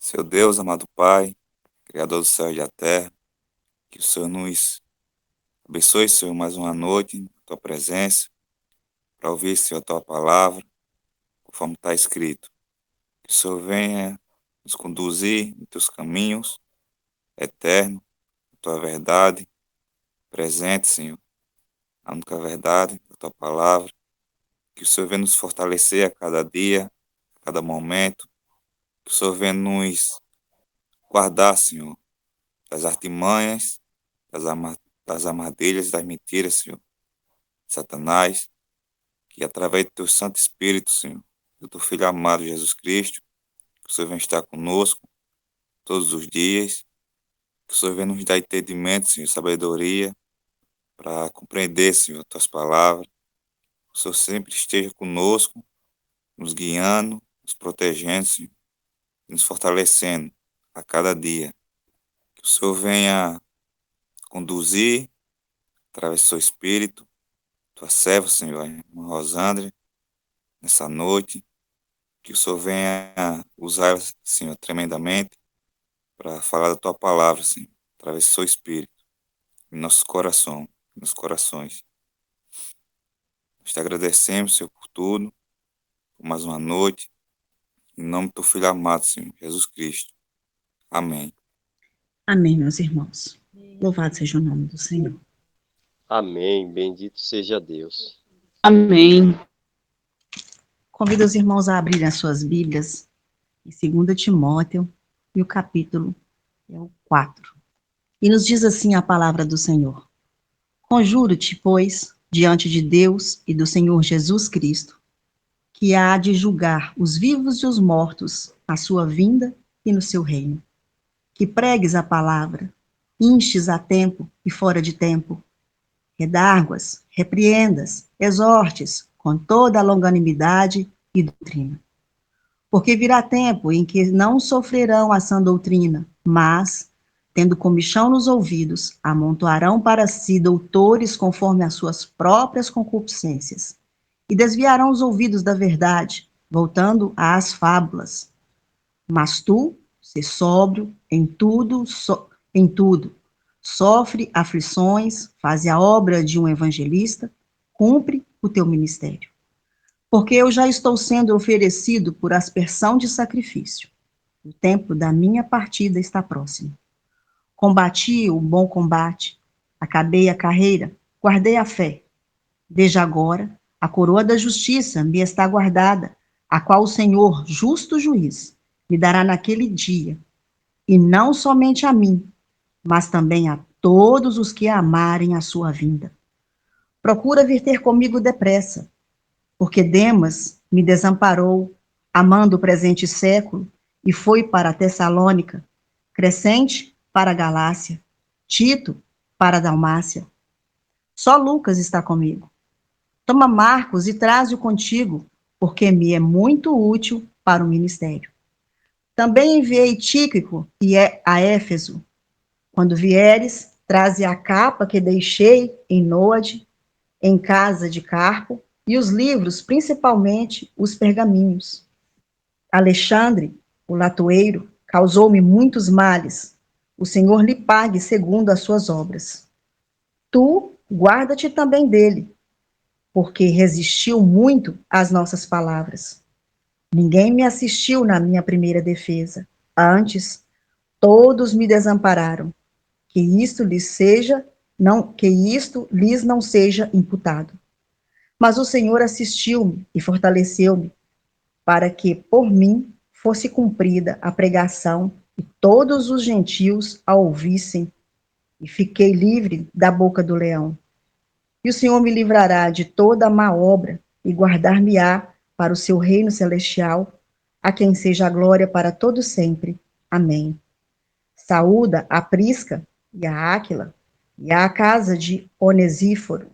Seu Deus, amado Pai, Criador do céu e da terra, que o Senhor nos abençoe, Senhor, mais uma noite em Tua presença, para ouvir, Senhor, a Tua palavra, conforme está escrito. Que o Senhor venha nos conduzir em Teus caminhos eternos, a Tua verdade, presente, Senhor, a única verdade da Tua palavra. Que o Senhor venha nos fortalecer a cada dia, a cada momento. Que o Senhor venha nos guardar, Senhor, das artimanhas, das armadilhas, das mentiras, Senhor, Satanás, que através do Teu Santo Espírito, Senhor, do Teu Filho amado Jesus Cristo, que o Senhor venha estar conosco todos os dias, que o Senhor venha nos dar entendimento, Senhor, sabedoria, para compreender, Senhor, Tuas palavras, que o Senhor sempre esteja conosco, nos guiando, nos protegendo, Senhor, nos fortalecendo a cada dia. Que o Senhor venha conduzir, através do Seu Espírito, Tua serva, Senhor, a irmã Rosândria, nessa noite, que o Senhor venha usar, Senhor, tremendamente, para falar da Tua palavra, Senhor, através do Seu Espírito, em nossos corações, nos corações. Nós te agradecemos, Senhor, por tudo, por mais uma noite, em nome do Teu Filho amado, Senhor, Jesus Cristo. Amém. Amém, meus irmãos. Louvado seja o nome do Senhor. Amém. Bendito seja Deus. Amém. Convido os irmãos a abrirem as suas Bíblias em 2 Timóteo, e o capítulo é o 4. E nos diz assim a palavra do Senhor: Conjuro-te, pois, diante de Deus e do Senhor Jesus Cristo, que há de julgar os vivos e os mortos à sua vinda e no seu reino. Que pregues a palavra, instes a tempo e fora de tempo, redarguas, repreendas, exortes com toda a longanimidade e doutrina. Porque virá tempo em que não sofrerão a sã doutrina, mas, tendo comichão nos ouvidos, amontoarão para si doutores conforme as suas próprias concupiscências, e desviarão os ouvidos da verdade, voltando às fábulas. Mas tu, sê sóbrio em tudo, sofre aflições, faze a obra de um evangelista, cumpre o teu ministério. Porque eu já estou sendo oferecido por aspersão de sacrifício. O tempo da minha partida está próximo. Combati o bom combate, acabei a carreira, guardei a fé. Desde agora, a coroa da justiça me está guardada, a qual o Senhor, justo juiz, me dará naquele dia, e não somente a mim, mas também a todos os que amarem a sua vinda. Procura vir ter comigo depressa, porque Demas me desamparou, amando o presente século, e foi para a Tessalônica, Crescente para a Galácia, Tito para a Dalmácia. Só Lucas está comigo. Toma Marcos e traze-o contigo, porque me é muito útil para o ministério. Também enviei Tíquico e a Éfeso. Quando vieres, traze a capa que deixei em Noade, em casa de Carpo, e os livros, principalmente os pergaminhos. Alexandre, o latoeiro, causou-me muitos males. O Senhor lhe pague segundo as suas obras. Tu, guarda-te também dele, porque resistiu muito às nossas palavras. Ninguém me assistiu na minha primeira defesa. Antes, todos me desampararam. Que isto lhes não seja imputado. Mas o Senhor assistiu-me e fortaleceu-me, para que por mim fosse cumprida a pregação e todos os gentios a ouvissem, e fiquei livre da boca do leão. E o Senhor me livrará de toda a má obra e guardar-me-á para o seu reino celestial, a quem seja a glória para todo sempre. Amém. Saúda a Prisca e a Áquila e a casa de Onesíforo.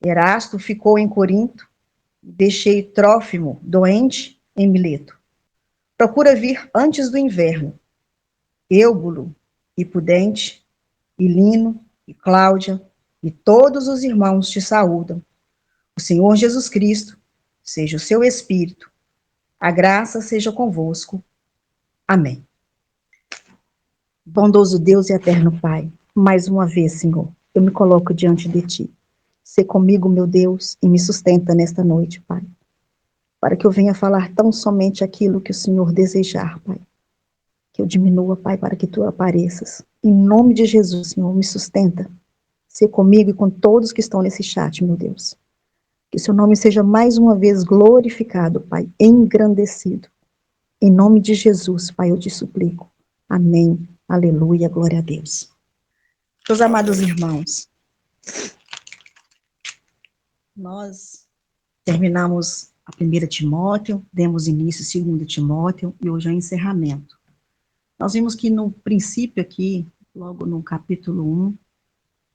Erasto ficou em Corinto, e deixei Trófimo doente em Mileto. Procura vir antes do inverno. Eubulo e Pudente, e Lino, e Cláudia, e todos os irmãos te saúdam. O Senhor Jesus Cristo seja o seu espírito. A graça seja convosco. Amém. Bondoso Deus e eterno Pai, mais uma vez, Senhor, eu me coloco diante de Ti. Sê comigo, meu Deus, e me sustenta nesta noite, Pai, para que eu venha falar tão somente aquilo que o Senhor desejar, Pai. Que eu diminua, Pai, para que Tu apareças. Em nome de Jesus, Senhor, me sustenta. Sê comigo e com todos que estão nesse chat, meu Deus. Que Seu nome seja mais uma vez glorificado, Pai, engrandecido. Em nome de Jesus, Pai, eu te suplico. Amém. Aleluia, glória a Deus. Meus amados Amém. irmãos, nós terminamos a 1 Timóteo, demos início a 2 Timóteo e hoje é o encerramento. Nós vimos que no princípio aqui, logo no capítulo 1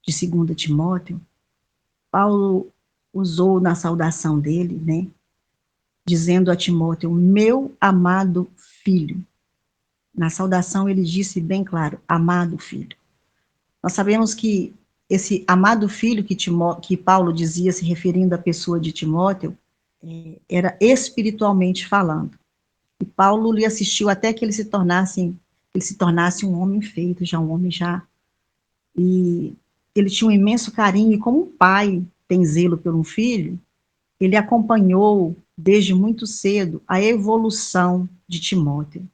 de 2 Timóteo, Paulo usou na saudação dele, né, dizendo a Timóteo, meu amado filho. Na saudação ele disse bem claro, amado filho. Nós sabemos que esse amado filho que Paulo dizia, se referindo à pessoa de Timóteo, era espiritualmente falando. E Paulo lhe assistiu até que ele se tornasse um homem feito, já um homem já. E ele tinha um imenso carinho, e como um pai tem zelo por um filho, ele acompanhou desde muito cedo a evolução de Timóteo.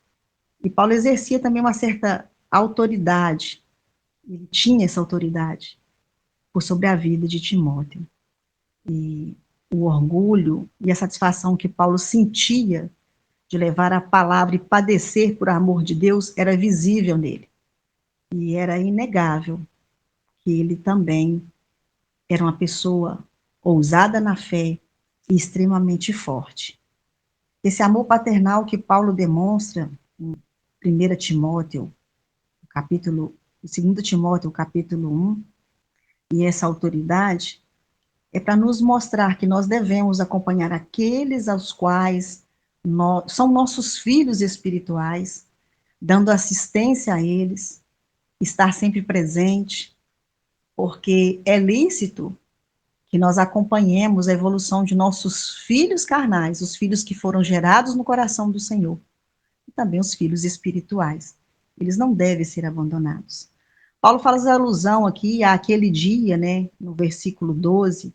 E Paulo exercia também uma certa autoridade, ele tinha essa autoridade por sobre a vida de Timóteo. E o orgulho e a satisfação que Paulo sentia de levar a palavra e padecer por amor de Deus era visível nele. E era inegável que ele também era uma pessoa ousada na fé e extremamente forte. Esse amor paternal que Paulo demonstra em 1 Timóteo, capítulo, 2 Timóteo, capítulo 1, e essa autoridade, é para nos mostrar que nós devemos acompanhar aqueles aos quais são nossos filhos espirituais, dando assistência a eles, estar sempre presente, porque é lícito que nós acompanhemos a evolução de nossos filhos carnais, os filhos que foram gerados no coração do Senhor, e também os filhos espirituais. Eles não devem ser abandonados. Paulo faz alusão aqui àquele dia, né, no versículo 12,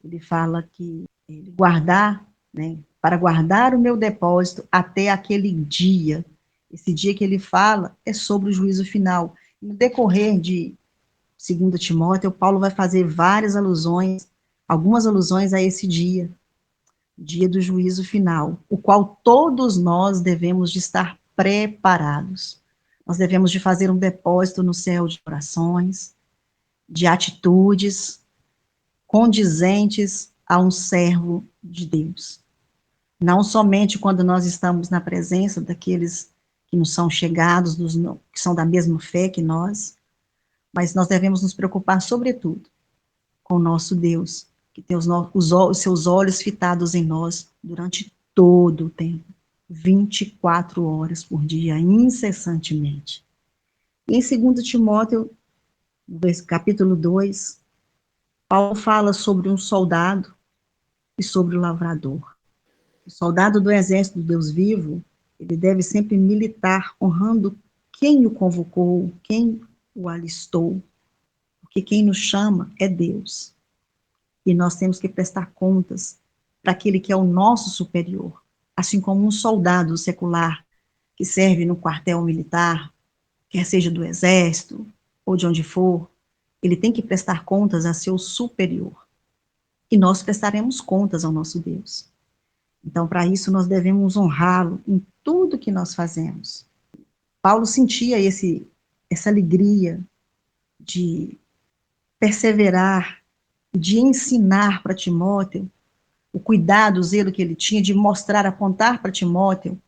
ele fala que ele guardar, né, para guardar o meu depósito até aquele dia. Esse dia que ele fala é sobre o juízo final. No decorrer de 2 Timóteo, Paulo vai fazer várias alusões, algumas alusões a esse dia, dia do juízo final, o qual todos nós devemos de estar preparados. Nós devemos de fazer um depósito no céu de orações, de atitudes condizentes a um servo de Deus. Não somente quando nós estamos na presença daqueles que nos são chegados, que são da mesma fé que nós, mas nós devemos nos preocupar, sobretudo, com o nosso Deus, que tem os seus olhos fitados em nós durante todo o tempo, 24 horas por dia, incessantemente. E em 2 Timóteo, capítulo 2, Paulo fala sobre um soldado e sobre o lavrador. O soldado do exército do Deus vivo, ele deve sempre militar, honrando quem o convocou, quem o alistou, porque quem nos chama é Deus. E nós temos que prestar contas para aquele que é o nosso superior, assim como um soldado secular que serve no quartel militar, quer seja do exército ou de onde for, ele tem que prestar contas a seu superior. E nós prestaremos contas ao nosso Deus. Então, para isso, nós devemos honrá-lo em tudo que nós fazemos. Paulo sentia essa alegria de perseverar, de ensinar para Timóteo, o cuidado, o zelo que ele tinha de mostrar, apontar para Timóteo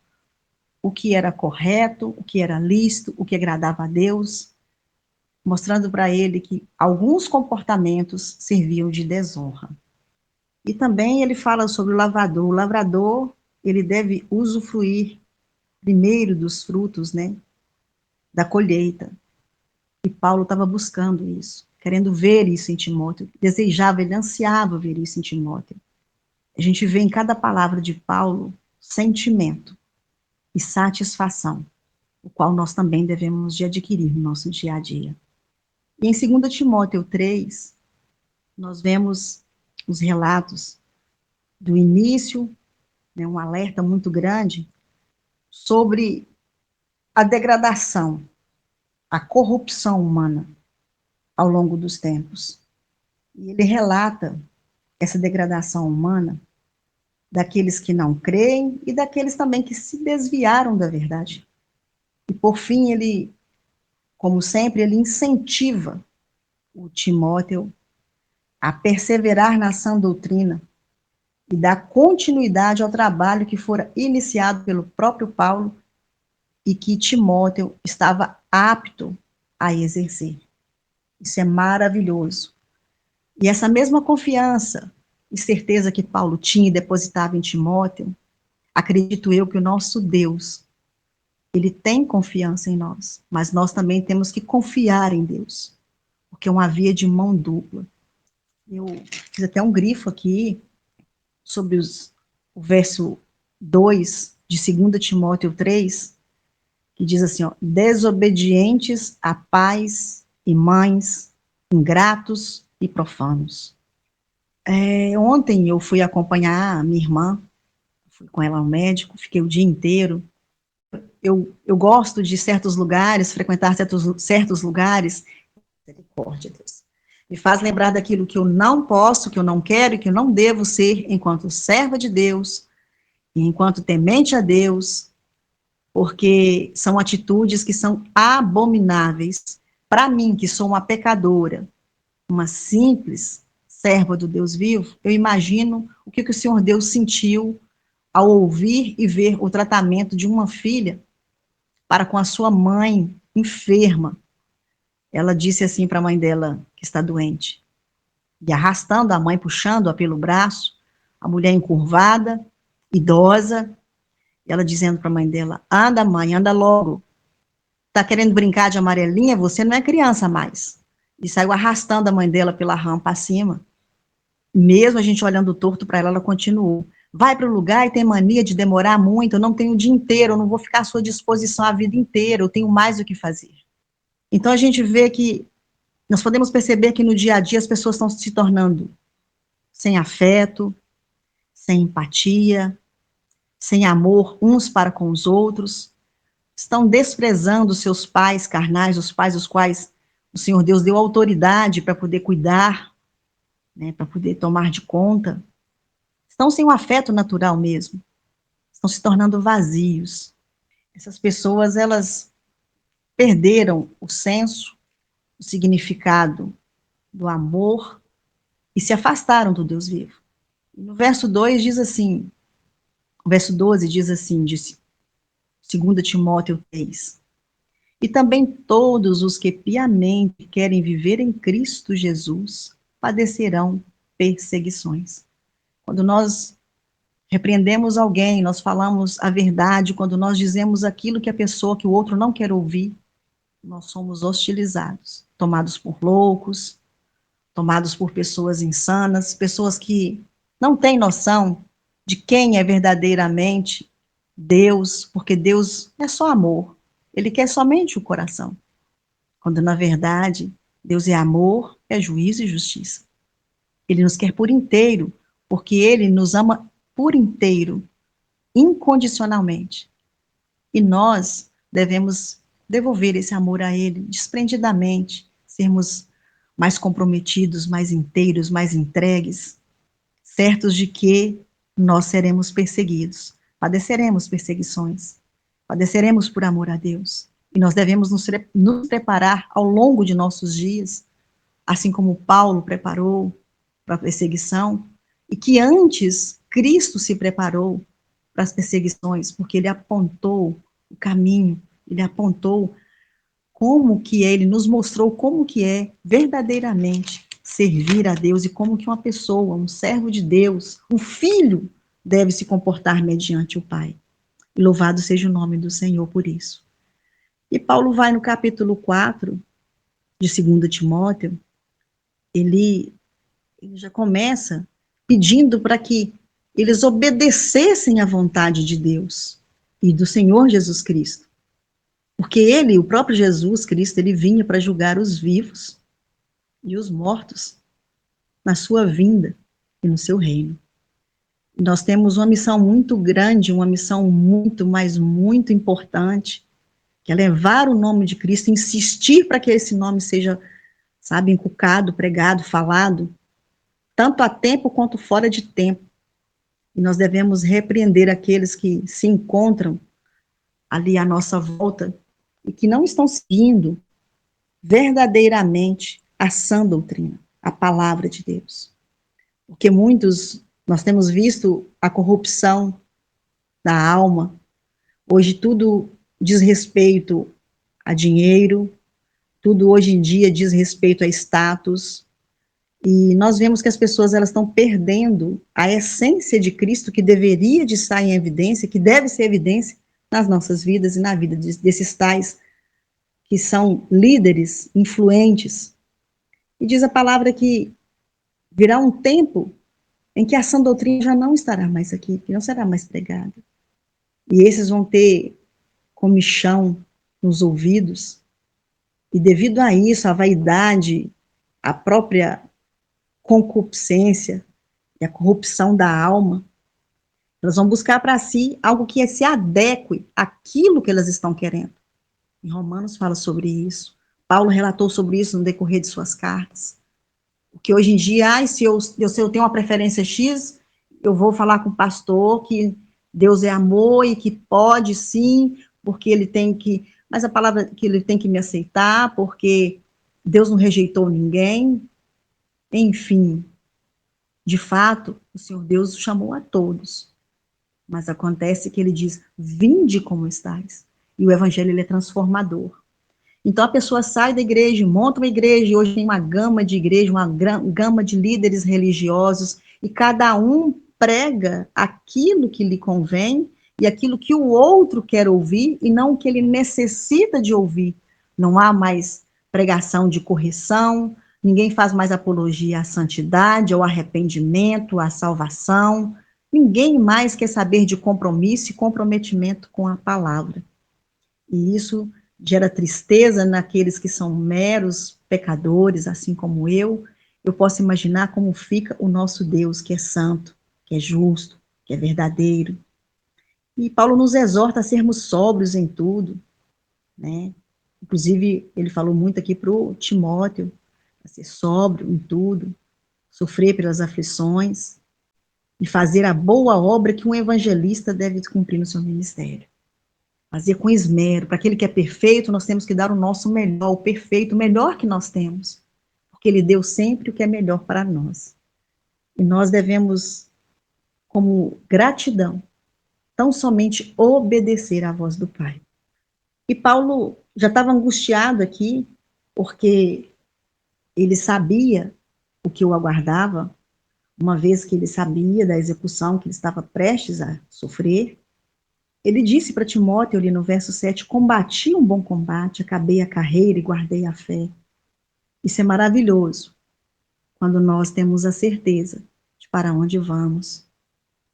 o que era correto, o que era lícito, o que agradava a Deus, mostrando para ele que alguns comportamentos serviam de desonra. E também ele fala sobre o lavrador. O lavrador, ele deve usufruir primeiro dos frutos, né, da colheita. E Paulo estava buscando isso, querendo ver isso em Timóteo, desejava, ele ansiava ver isso em Timóteo. A gente vê em cada palavra de Paulo sentimento e satisfação. o qual nós também devemos de adquirir no nosso dia a dia. E em 2 Timóteo 3, nós vemos os relatos do início, né, um alerta muito grande sobre a degradação, a corrupção humana ao longo dos tempos. E ele relata essa degradação humana daqueles que não creem e daqueles também que se desviaram da verdade. E por fim, ele, como sempre, ele incentiva o Timóteo a perseverar na sã doutrina e dar continuidade ao trabalho que fora iniciado pelo próprio Paulo e que Timóteo estava apto a exercer. Isso é maravilhoso. E essa mesma confiança e certeza que Paulo tinha e depositava em Timóteo, acredito eu que o nosso Deus, ele tem confiança em nós, mas nós também temos que confiar em Deus, porque é uma via de mão dupla. Eu fiz até um grifo aqui sobre o verso 2 de 2 Timóteo 3, que diz assim, ó, desobedientes a pais e mães, ingratos e profanos. Ontem eu fui acompanhar a minha irmã, fui com ela ao médico, fiquei o dia inteiro. Eu gosto de certos lugares, frequentar certos lugares, misericórdia, Deus, me faz lembrar daquilo que eu não posso, que eu não quero e que eu não devo ser enquanto serva de Deus, e enquanto temente a Deus, porque são atitudes que são abomináveis. Para mim, que sou uma pecadora, uma simples serva do Deus vivo, eu imagino o que o Senhor Deus sentiu ao ouvir e ver o tratamento de uma filha para com a sua mãe enferma. Ela disse assim para a mãe dela, que está doente, e arrastando a mãe, puxando-a pelo braço, a mulher encurvada, idosa, ela dizendo para a mãe dela, anda mãe, anda logo, tá querendo brincar de amarelinha? Você não é criança mais. E saiu arrastando a mãe dela pela rampa acima. Mesmo a gente olhando torto para ela, ela continuou. Vai para o lugar e tem mania de demorar muito, eu não tenho o dia inteiro, eu não vou ficar à sua disposição a vida inteira, eu tenho mais o que fazer. Então a gente vê que, nós podemos perceber que no dia a dia as pessoas estão se tornando sem afeto, sem empatia, sem amor uns para com os outros, estão desprezando os seus pais carnais, os pais os quais o Senhor Deus deu autoridade para poder cuidar, né, para poder tomar de conta, estão sem o afeto natural mesmo, estão se tornando vazios. Essas pessoas, elas perderam o senso, o significado do amor e se afastaram do Deus vivo. E no verso 2 diz assim, o verso 12 diz assim, de 2 Timóteo 3, e também todos os que piamente querem viver em Cristo Jesus padecerão perseguições. Quando nós repreendemos alguém, nós falamos a verdade, quando nós dizemos aquilo que a pessoa, que o outro não quer ouvir, nós somos hostilizados, tomados por loucos, tomados por pessoas insanas, pessoas que não têm noção de quem é verdadeiramente Deus, porque Deus é só amor, Ele quer somente o coração, quando na verdade Deus é amor, é juízo e justiça. Ele nos quer por inteiro, porque Ele nos ama por inteiro, incondicionalmente. E nós devemos devolver esse amor a Ele, desprendidamente, sermos mais comprometidos, mais inteiros, mais entregues, certos de que nós seremos perseguidos, padeceremos perseguições, padeceremos por amor a Deus. E nós devemos nos preparar ao longo de nossos dias, assim como Paulo preparou para a perseguição, e que antes Cristo se preparou para as perseguições, porque ele apontou o caminho, ele apontou como que é, ele nos mostrou como que é verdadeiramente servir a Deus e como que uma pessoa, um servo de Deus, um filho, deve se comportar mediante o Pai. E louvado seja o nome do Senhor por isso. E Paulo vai no capítulo 4 de 2 Timóteo, ele já começa pedindo para que eles obedecessem à vontade de Deus e do Senhor Jesus Cristo. Porque ele, o próprio Jesus Cristo, ele vinha para julgar os vivos e os mortos na sua vinda e no seu reino. Nós temos uma missão muito grande, uma missão muito, mas muito importante, que é levar o nome de Cristo, insistir para que esse nome seja, sabe, inculcado, pregado, falado, tanto a tempo quanto fora de tempo. E nós devemos repreender aqueles que se encontram ali à nossa volta e que não estão seguindo verdadeiramente a sã doutrina, a palavra de Deus. Porque muitos, nós temos visto a corrupção da alma, hoje tudo diz respeito a dinheiro, tudo hoje em dia diz respeito a status, e nós vemos que as pessoas elas estão perdendo a essência de Cristo que deveria de estar em evidência, que deve ser evidência nas nossas vidas e na vida desses tais que são líderes, influentes. E diz a palavra que virá um tempo em que a sã doutrina já não estará mais aqui, que não será mais pregada. E esses vão ter comichão nos ouvidos, e devido a isso, a vaidade, a própria concupiscência e a corrupção da alma, elas vão buscar para si algo que se adeque àquilo que elas estão querendo. Em Romanos fala sobre isso. Paulo relatou sobre isso no decorrer de suas cartas. Porque hoje em dia, se eu tenho uma preferência X, eu vou falar com o pastor que Deus é amor e que pode sim, porque ele tem que, mas a palavra que ele tem que me aceitar, porque Deus não rejeitou ninguém. Enfim, de fato, o Senhor Deus chamou a todos. Mas acontece que ele diz, vinde como estáis. E o evangelho ele é transformador. Então a pessoa sai da igreja, monta uma igreja, e hoje tem uma gama de igrejas, uma gama de líderes religiosos, e cada um prega aquilo que lhe convém, e aquilo que o outro quer ouvir, e não o que ele necessita de ouvir. Não há mais pregação de correção, ninguém faz mais apologia à santidade, ao arrependimento, à salvação, ninguém mais quer saber de compromisso e comprometimento com a palavra. E isso gera tristeza naqueles que são meros pecadores, assim como eu. Eu posso imaginar como fica o nosso Deus, que é santo, que é justo, que é verdadeiro. E Paulo nos exorta a sermos sóbrios em tudo, né? Inclusive, ele falou muito aqui para o Timóteo, a ser sóbrio em tudo, sofrer pelas aflições e fazer a boa obra que um evangelista deve cumprir no seu ministério. Fazer com esmero. Para aquele que é perfeito, nós temos que dar o nosso melhor, o perfeito, o melhor que nós temos. Porque ele deu sempre o que é melhor para nós. E nós devemos, como gratidão, tão somente obedecer à voz do Pai. E Paulo já estava angustiado aqui, porque ele sabia o que o aguardava, uma vez que ele sabia da execução que ele estava prestes a sofrer. Ele disse para Timóteo ali no verso 7, combati um bom combate, acabei a carreira e guardei a fé. Isso é maravilhoso, quando nós temos a certeza de para onde vamos,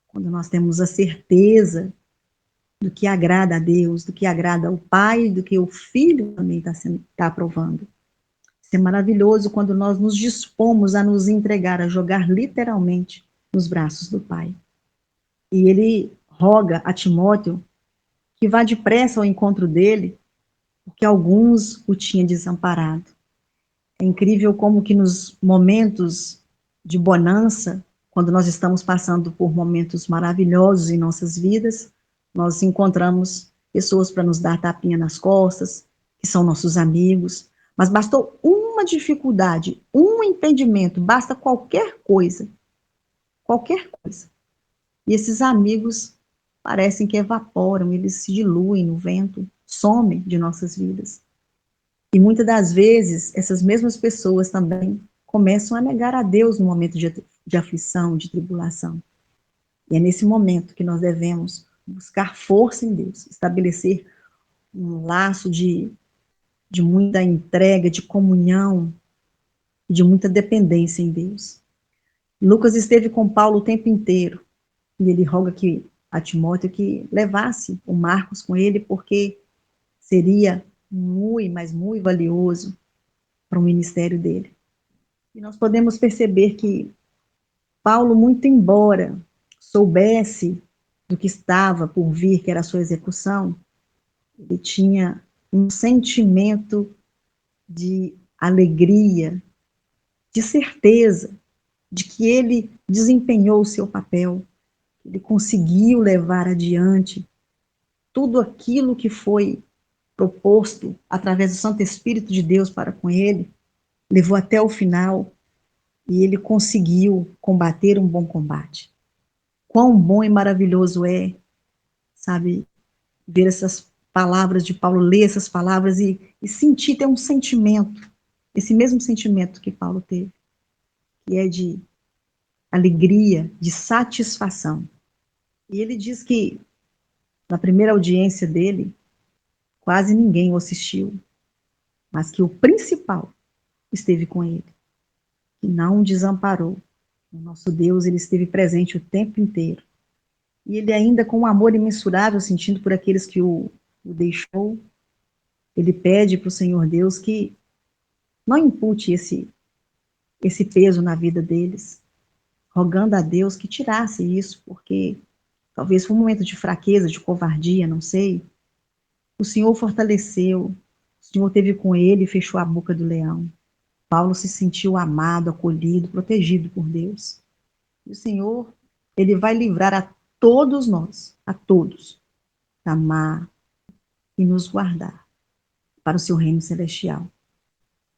quando nós temos a certeza do que agrada a Deus, do que agrada ao Pai, do que o Filho também está aprovando. Isso é maravilhoso quando nós nos dispomos a nos entregar, a jogar literalmente nos braços do Pai. E ele roga a Timóteo que vá depressa ao encontro dele, porque alguns o tinham desamparado. É incrível como que nos momentos de bonança, quando nós estamos passando por momentos maravilhosos em nossas vidas, nós encontramos pessoas para nos dar tapinha nas costas, que são nossos amigos, mas bastou uma dificuldade, um impedimento, basta qualquer coisa, e esses amigos parecem que evaporam, eles se diluem no vento, somem de nossas vidas. E muitas das vezes, essas mesmas pessoas também começam a negar a Deus no momento de aflição, de tribulação. E é nesse momento que nós devemos buscar força em Deus, estabelecer um laço de muita entrega, de comunhão, de muita dependência em Deus. Lucas esteve com Paulo o tempo inteiro, e ele roga a Timóteo que levasse o Marcos com ele, porque seria muito, mas muito valioso para o ministério dele. E nós podemos perceber que Paulo, muito embora soubesse do que estava por vir, que era a sua execução, ele tinha um sentimento de alegria, de certeza de que ele desempenhou o seu papel, ele conseguiu levar adiante tudo aquilo que foi proposto através do Santo Espírito de Deus para com ele, levou até o final e ele conseguiu combater um bom combate. Quão bom e maravilhoso é, sabe, ver essas palavras de Paulo, ler essas palavras e sentir, ter um sentimento, esse mesmo sentimento que Paulo teve, que é de alegria, de satisfação. E ele diz que na primeira audiência dele, quase ninguém o assistiu, mas que o principal esteve com ele, que não o desamparou. O nosso Deus, ele esteve presente o tempo inteiro. E ele ainda, com um amor imensurável, sentindo por aqueles que o deixou, ele pede para o Senhor Deus que não impute esse peso na vida deles, rogando a Deus que tirasse isso, porque talvez foi um momento de fraqueza, de covardia, não sei. O Senhor fortaleceu, o Senhor esteve com ele e fechou a boca do leão. Paulo se sentiu amado, acolhido, protegido por Deus. E o Senhor, ele vai livrar a todos nós, a todos, amar e nos guardar para o seu reino celestial.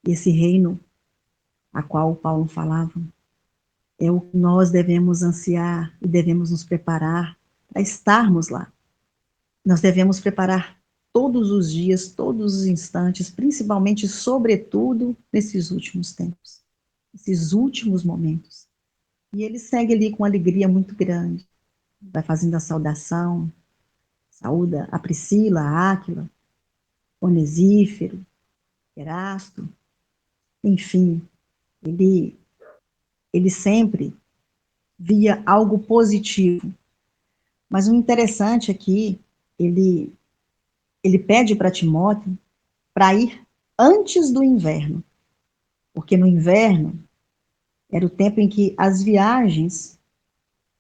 Esse reino a qual Paulo falava é o que nós devemos ansiar e devemos nos preparar para estarmos lá. Nós devemos preparar todos os dias, todos os instantes, principalmente, sobretudo, nesses últimos tempos, esses últimos momentos. E ele segue ali com alegria muito grande, vai fazendo a saudação, saúda a Priscila, a Áquila, Onesífero, Erasto, enfim, ele sempre via algo positivo. Mas o interessante aqui, ele pede para Timóteo para ir antes do inverno, porque no inverno era o tempo em que as viagens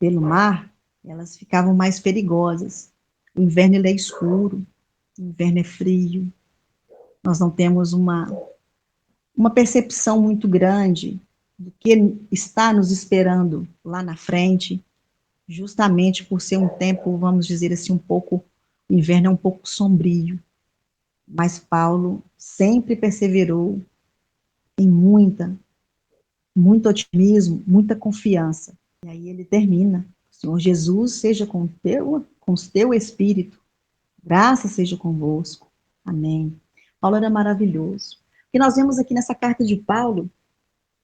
pelo mar, elas ficavam mais perigosas. O inverno ele é escuro, o inverno é frio, nós não temos uma percepção muito grande do que está nos esperando lá na frente, justamente por ser um tempo, vamos dizer assim, o inverno é um pouco sombrio. Mas Paulo sempre perseverou em muito otimismo, muita confiança. E aí ele termina: Senhor Jesus, seja com o teu espírito, graça seja convosco. Amém. Paulo era maravilhoso. O que nós vemos aqui nessa carta de Paulo,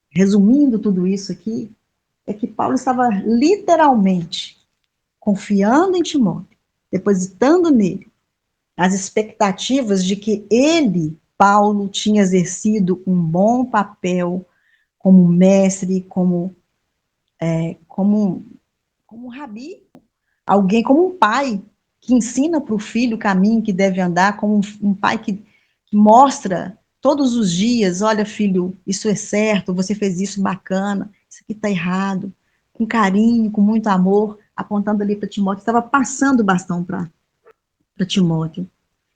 resumindo tudo isso aqui, é que Paulo estava literalmente confiando em Timóteo, depositando nele as expectativas de que ele, Paulo, tinha exercido um bom papel como mestre, como um rabi, alguém, como um pai que ensina para o filho o caminho que deve andar, como um pai que mostra todos os dias: olha, filho, isso é certo, você fez isso bacana, isso aqui está errado, com carinho, com muito amor, apontando ali para Timóteo, estava passando o bastão para Timóteo.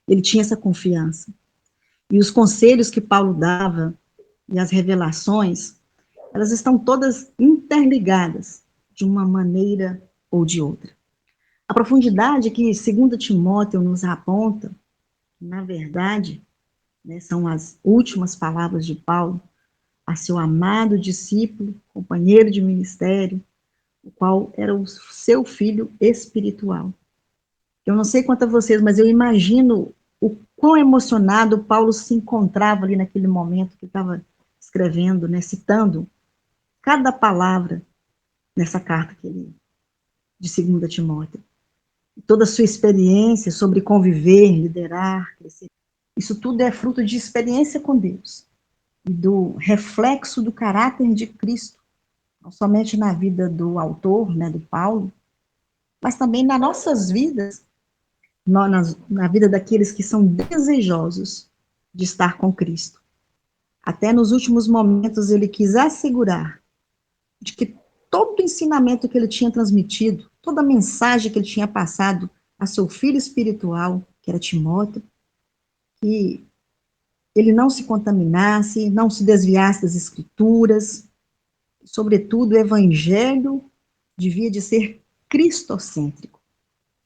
Ele tinha essa confiança. E os conselhos que Paulo dava e as revelações, elas estão todas interligadas de uma maneira ou de outra. A profundidade que 2 Timóteo nos aponta, na verdade, né, são as últimas palavras de Paulo a seu amado discípulo, companheiro de ministério, o qual era o seu filho espiritual. Eu não sei quanto a vocês, mas eu imagino o quão emocionado Paulo se encontrava ali naquele momento que estava escrevendo, né, citando cada palavra nessa carta de 2 Timóteo. Toda a sua experiência sobre conviver, liderar, crescer. Isso tudo é fruto de experiência com Deus e do reflexo do caráter de Cristo, não somente na vida do autor, né, do Paulo, mas também nas nossas vidas, na vida daqueles que são desejosos de estar com Cristo. Até nos últimos momentos ele quis assegurar de que todo o ensinamento que ele tinha transmitido, toda a mensagem que ele tinha passado a seu filho espiritual, que era Timóteo, que ele não se contaminasse, não se desviasse das escrituras, sobretudo o evangelho devia de ser cristocêntrico,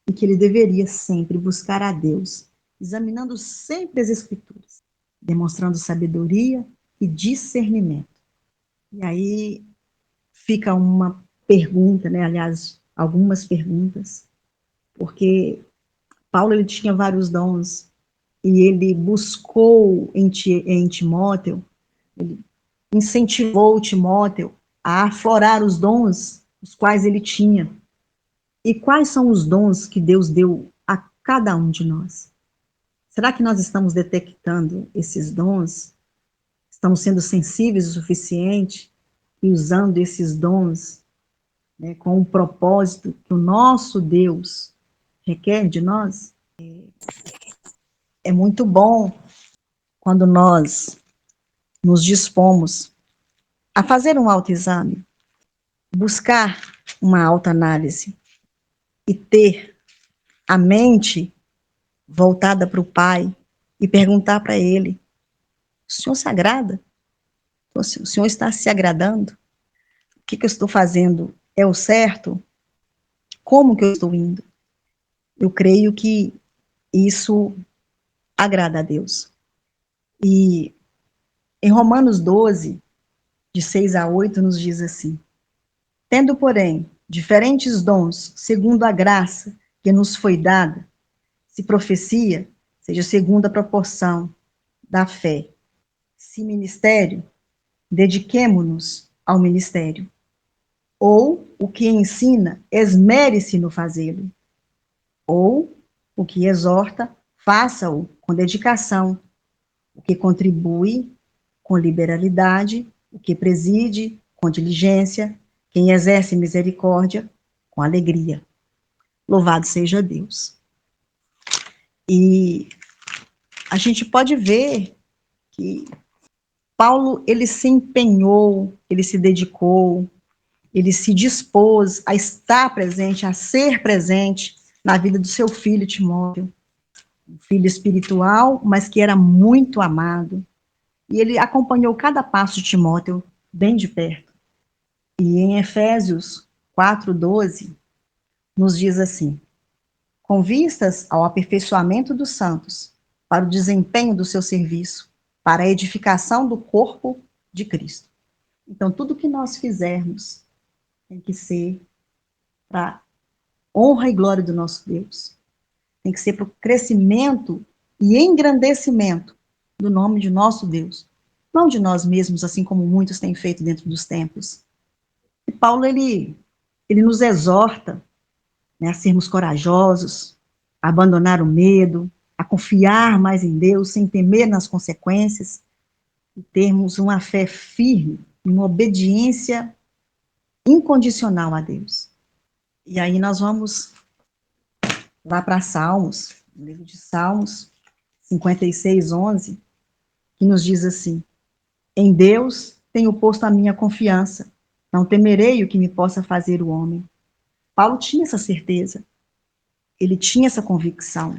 e que ele deveria sempre buscar a Deus, examinando sempre as escrituras, demonstrando sabedoria e discernimento. E aí fica uma pergunta, né? Aliás, algumas perguntas, porque Paulo ele tinha vários dons e ele buscou em Timóteo, ele incentivou Timóteo a aflorar os dons os quais ele tinha. E quais são os dons que Deus deu a cada um de nós? Será que nós estamos detectando esses dons? Estamos sendo sensíveis o suficiente e usando esses dons, né, com o propósito que o nosso Deus requer de nós? É muito bom quando nós nos dispomos a fazer um autoexame, buscar uma autoanálise e ter a mente voltada para o Pai e perguntar para Ele: o Senhor se agrada? O Senhor está se agradando? O que eu estou fazendo é o certo? Como que eu estou indo? Eu creio que isso agrada a Deus. E em Romanos 12, de 6 a 8, nos diz assim: tendo, porém, diferentes dons, segundo a graça que nos foi dada, se profecia, seja segundo a proporção da fé. Se ministério, dediquemo-nos ao ministério. Ou o que ensina, esmere-se no fazê-lo. Ou o que exorta, faça-o com dedicação. O que contribui, com liberalidade. O que preside, com diligência. Quem exerce misericórdia, com alegria. Louvado seja Deus. E a gente pode ver que Paulo, ele se empenhou, ele se dedicou, ele se dispôs a estar presente, a ser presente na vida do seu filho Timóteo, um filho espiritual, mas que era muito amado. E ele acompanhou cada passo de Timóteo bem de perto. E em Efésios 4:12, nos diz assim: com vistas ao aperfeiçoamento dos santos, para o desempenho do seu serviço, para a edificação do corpo de Cristo. Então, tudo que nós fizermos tem que ser para honra e glória do nosso Deus. Tem que ser para o crescimento e engrandecimento do nome de nosso Deus. Não de nós mesmos, assim como muitos têm feito dentro dos templos. E Paulo, ele nos exorta, né, a sermos corajosos, a abandonar o medo, a confiar mais em Deus, sem temer nas consequências, e termos uma fé firme, uma obediência incondicional a Deus. E aí nós vamos lá para Salmos, no livro de Salmos 56:11, que nos diz assim: em Deus tenho posto a minha confiança, não temerei o que me possa fazer o homem. Paulo tinha essa certeza, ele tinha essa convicção,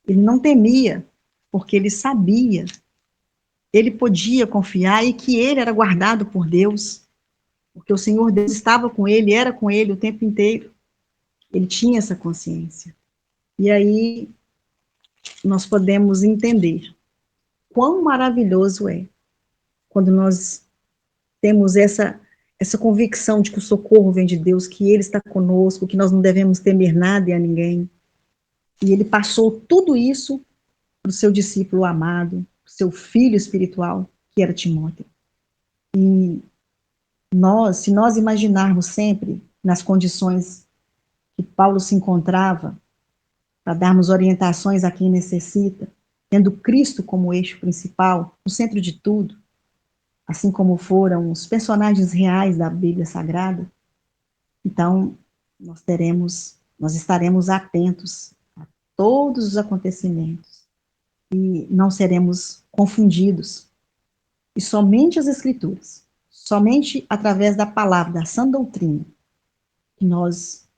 ele não temia, porque ele sabia, ele podia confiar e que ele era guardado por Deus, porque o Senhor Deus estava com ele, era com ele o tempo inteiro. Ele tinha essa consciência. E aí nós podemos entender quão maravilhoso é quando nós temos essa convicção de que o socorro vem de Deus, que Ele está conosco, que nós não devemos temer nada e a ninguém. E Ele passou tudo isso para o seu discípulo amado, seu filho espiritual, que era Timóteo. E nós, se nós imaginarmos sempre nas condições que Paulo se encontrava, para darmos orientações a quem necessita, tendo Cristo como eixo principal, no centro de tudo, assim como foram os personagens reais da Bíblia Sagrada, então nós estaremos atentos todos os acontecimentos e não seremos confundidos. E somente as Escrituras, somente através da palavra, da sã doutrina, que nós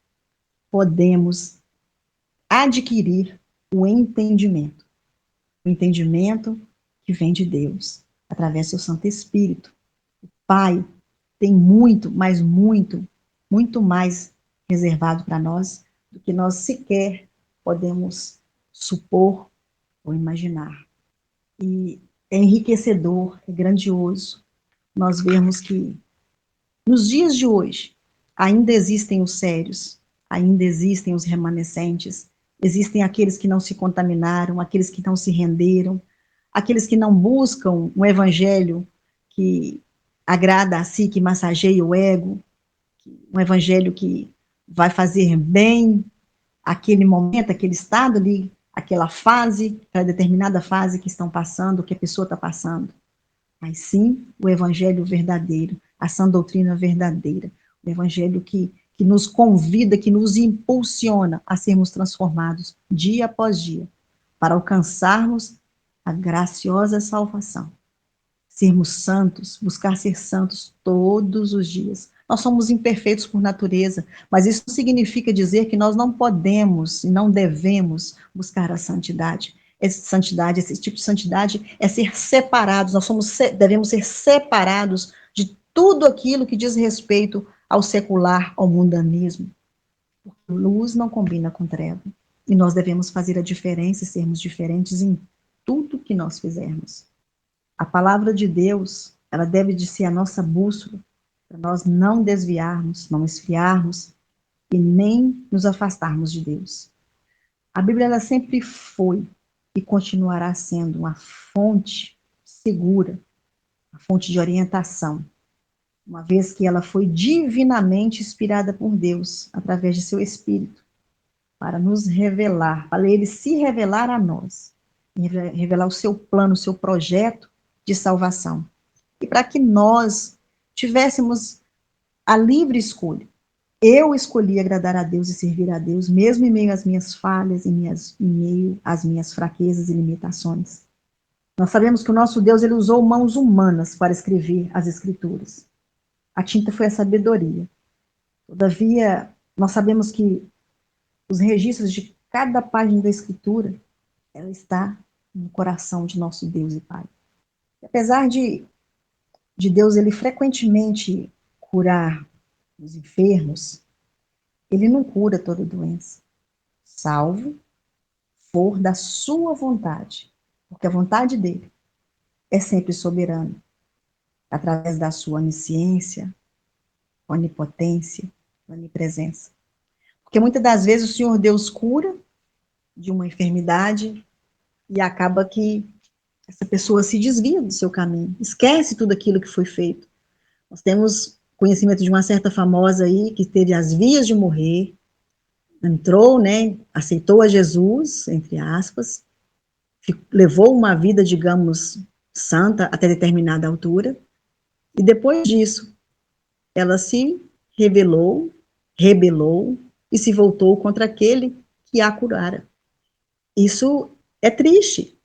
podemos adquirir o entendimento que vem de Deus, através do seu Santo Espírito. O Pai tem muito, mas muito, muito mais reservado para nós do que nós sequer podemos supor ou imaginar. E é enriquecedor, é grandioso nós vermos que nos dias de hoje ainda existem os sérios, ainda existem os remanescentes, existem aqueles que não se contaminaram, aqueles que não se renderam, aqueles que não buscam um evangelho que agrada a si, que massageia o ego, um evangelho que vai fazer bem aquele momento, aquele estado ali, aquela fase, aquela determinada fase que estão passando, que a pessoa está passando. Mas sim o evangelho verdadeiro, a sã doutrina verdadeira, o evangelho que nos convida, que nos impulsiona a sermos transformados dia após dia, para alcançarmos a graciosa salvação. Sermos santos, buscar ser santos todos os dias. Nós somos imperfeitos por natureza, mas isso não significa dizer que nós não podemos e não devemos buscar a santidade. Esse tipo de santidade é ser separados, devemos ser separados de tudo aquilo que diz respeito ao secular, ao mundanismo. Luz não combina com treva. E nós devemos fazer a diferença e sermos diferentes em tudo que nós fizermos. A palavra de Deus, ela deve de ser a nossa bússola, para nós não desviarmos, não esfriarmos e nem nos afastarmos de Deus. A Bíblia, ela sempre foi e continuará sendo uma fonte segura, uma fonte de orientação, uma vez que ela foi divinamente inspirada por Deus, através de seu Espírito, para nos revelar, para ele se revelar a nós, revelar o seu plano, o seu projeto de salvação. E para que nós tivéssemos a livre escolha. Eu escolhi agradar a Deus e servir a Deus, mesmo em meio às minhas falhas, em meio às minhas fraquezas e limitações. Nós sabemos que o nosso Deus, ele usou mãos humanas para escrever as Escrituras. A tinta foi a sabedoria. Todavia, nós sabemos que os registros de cada página da Escritura, ela está no coração de nosso Deus e Pai. Apesar de Deus ele frequentemente curar os enfermos, ele não cura toda doença, salvo for da sua vontade, porque a vontade dele é sempre soberana, através da sua onisciência, onipotência, onipresença. Porque muitas das vezes o Senhor Deus cura de uma enfermidade e acaba que essa pessoa se desvia do seu caminho, esquece tudo aquilo que foi feito. Nós temos conhecimento de uma certa famosa aí, que teve as vias de morrer, entrou, né, aceitou a Jesus, entre aspas, levou uma vida, digamos, santa até determinada altura, e depois disso, ela se rebelou e se voltou contra aquele que a curara. Isso é triste.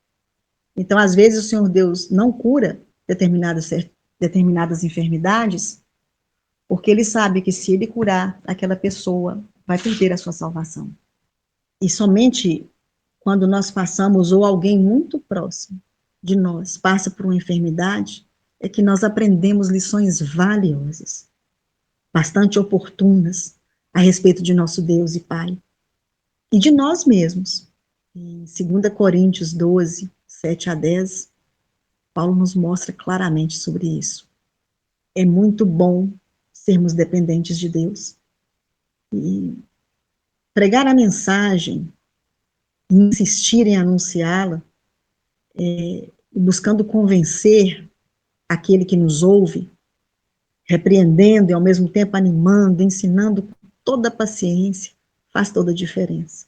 Então, às vezes, o Senhor Deus não cura determinadas enfermidades, porque ele sabe que se ele curar aquela pessoa, vai perder a sua salvação. E somente quando nós passamos, ou alguém muito próximo de nós passa por uma enfermidade, é que nós aprendemos lições valiosas, bastante oportunas, a respeito de nosso Deus e Pai. E de nós mesmos. Em 2 Coríntios 12, 7 a 10, Paulo nos mostra claramente sobre isso. É muito bom sermos dependentes de Deus. E pregar a mensagem, insistir em anunciá-la, buscando convencer aquele que nos ouve, repreendendo e ao mesmo tempo animando, ensinando com toda a paciência, faz toda a diferença.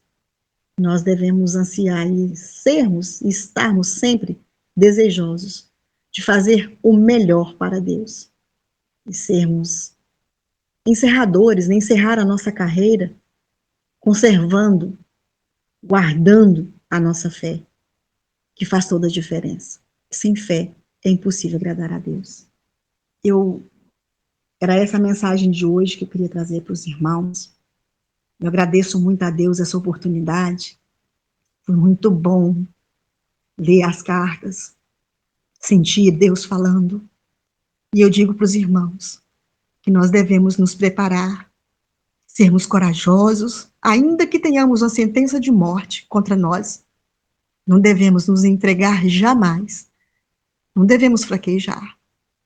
Nós devemos ansiar e sermos e estarmos sempre desejosos de fazer o melhor para Deus e sermos encerradores, né? Encerrar a nossa carreira conservando guardando a nossa fé, que faz toda a diferença. Sem fé é impossível agradar a Deus. Era essa a mensagem de hoje que eu queria trazer para os irmãos. Eu agradeço muito a Deus essa oportunidade. Foi muito bom ler as cartas, sentir Deus falando. E eu digo para os irmãos que nós devemos nos preparar, sermos corajosos, ainda que tenhamos uma sentença de morte contra nós. Não devemos nos entregar jamais. Não devemos fraquejar.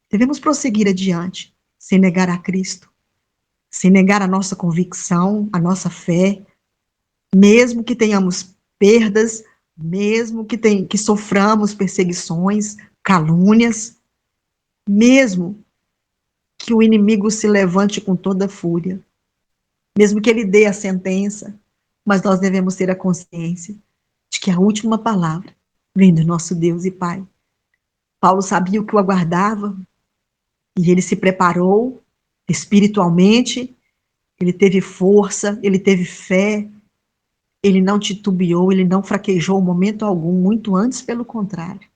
Devemos prosseguir adiante, sem negar a Cristo, sem negar a nossa convicção, a nossa fé, mesmo que tenhamos perdas, mesmo que soframos perseguições, calúnias, mesmo que o inimigo se levante com toda fúria, mesmo que ele dê a sentença, mas nós devemos ter a consciência de que a última palavra vem do nosso Deus e Pai. Paulo sabia o que o aguardava e ele se preparou espiritualmente, ele teve força, ele teve fé, ele não titubeou, ele não fraquejou em momento algum, muito antes, pelo contrário.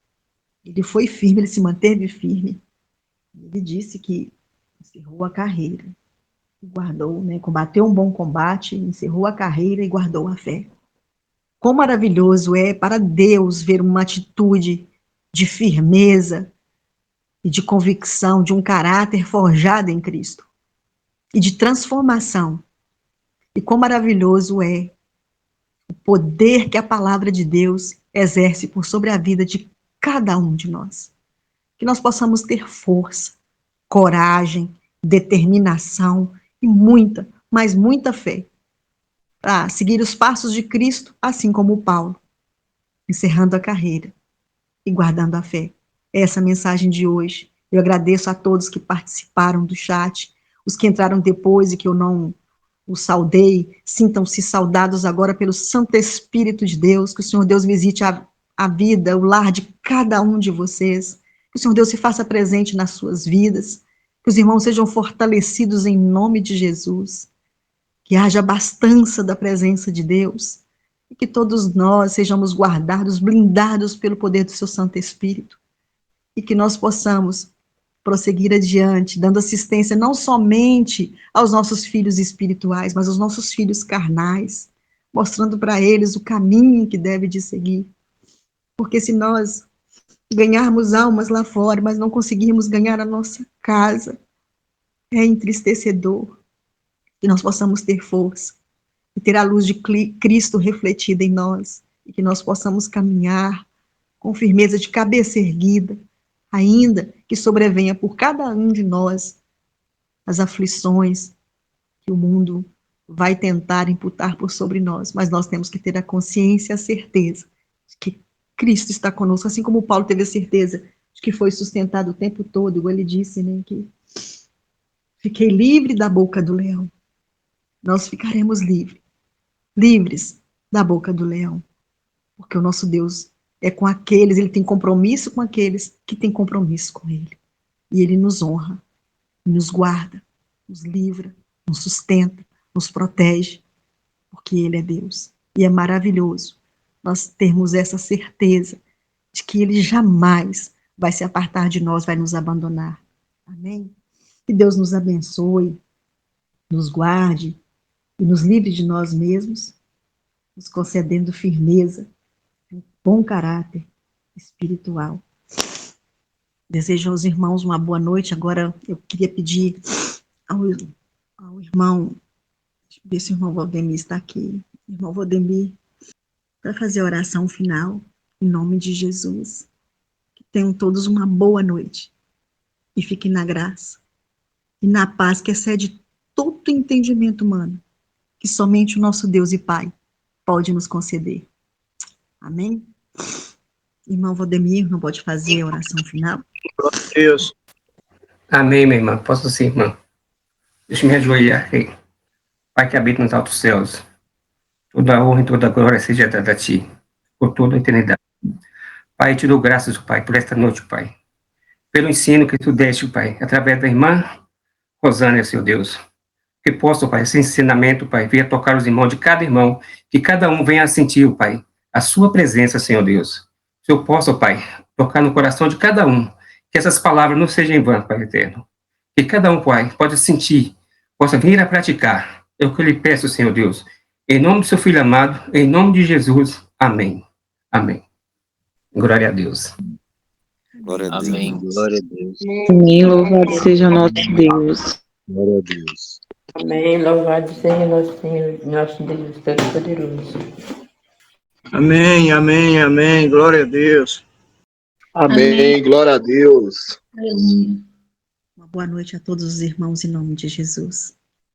Ele foi firme, ele se manteve firme. Ele disse que encerrou a carreira, guardou, né, combateu um bom combate, encerrou a carreira e guardou a fé. Quão maravilhoso é para Deus ver uma atitude de firmeza e de convicção, de um caráter forjado em Cristo e de transformação. E quão maravilhoso é o poder que a palavra de Deus exerce por sobre a vida de cada um de nós. Que nós possamos ter força, coragem, determinação e muita, mas muita fé para seguir os passos de Cristo, assim como Paulo, encerrando a carreira e guardando a fé. Essa é a mensagem de hoje. Eu agradeço a todos que participaram do chat, os que entraram depois e que eu não os saudei, sintam-se saudados agora pelo Santo Espírito de Deus, que o Senhor Deus visite a vida, o lar de cada um de vocês, que o Senhor Deus se faça presente nas suas vidas, que os irmãos sejam fortalecidos em nome de Jesus, que haja abastança da presença de Deus, e que todos nós sejamos guardados, blindados pelo poder do seu Santo Espírito, e que nós possamos prosseguir adiante, dando assistência não somente aos nossos filhos espirituais, mas aos nossos filhos carnais, mostrando para eles o caminho que deve de seguir. Porque se nós ganharmos almas lá fora, mas não conseguirmos ganhar a nossa casa, é entristecedor. Que nós possamos ter força e ter a luz de Cristo refletida em nós, e que nós possamos caminhar com firmeza, de cabeça erguida, ainda que sobrevenha por cada um de nós as aflições que o mundo vai tentar imputar por sobre nós, mas nós temos que ter a consciência e a certeza de que Cristo está conosco, assim como Paulo teve a certeza de que foi sustentado o tempo todo, igual ele disse, né, que fiquei livre da boca do leão. Nós ficaremos livres da boca do leão, porque o nosso Deus é com aqueles, ele tem compromisso com aqueles que têm compromisso com ele. E ele nos honra, nos guarda, nos livra, nos sustenta, nos protege, porque ele é Deus. E é maravilhoso nós termos essa certeza de que ele jamais vai se apartar de nós, vai nos abandonar. Amém? Que Deus nos abençoe, nos guarde e nos livre de nós mesmos, nos concedendo firmeza, bom caráter espiritual. Desejo aos irmãos uma boa noite. Agora eu queria pedir ao irmão, deixa eu ver se o irmão Valdemir está aqui, irmão Valdemir, para fazer a oração final, em nome de Jesus. Que tenham todos uma boa noite e fiquem na graça e na paz que excede todo entendimento humano, que somente o nosso Deus e Pai pode nos conceder. Amém? Irmão Valdemir, não pode fazer a oração final? Deus. Amém, minha irmã. Posso sim, irmã. Deixa eu me ajoelhar. Pai que habita nos altos céus, toda a honra e toda a glória seja dada a Ti, por toda a eternidade. Pai, te dou graças, Pai, por esta noite, Pai. Pelo ensino que Tu deste, Pai, através da irmã Rosânia, Senhor Deus. que possa, Pai, esse ensinamento, Pai, venha tocar os irmãos de cada irmão, que cada um venha a sentir, Pai, a sua presença, Senhor Deus. Que eu possa, Pai, tocar no coração de cada um, que essas palavras não sejam em vão, Pai eterno. Que cada um, Pai, possa sentir, possa vir a praticar. É o que eu lhe peço, Senhor Deus. Em nome do seu Filho amado, em nome de Jesus. Amém. Amém. Glória a Deus. Glória a Deus. Amém. Glória a Deus. Amém, louvado seja nosso Deus. Glória a Deus. Amém, louvado seja nosso Senhor, nosso Deus Todo-Poderoso. Amém, amém, amém. Glória a Deus. Amém. Glória a Deus. Uma boa noite a todos os irmãos em nome de Jesus.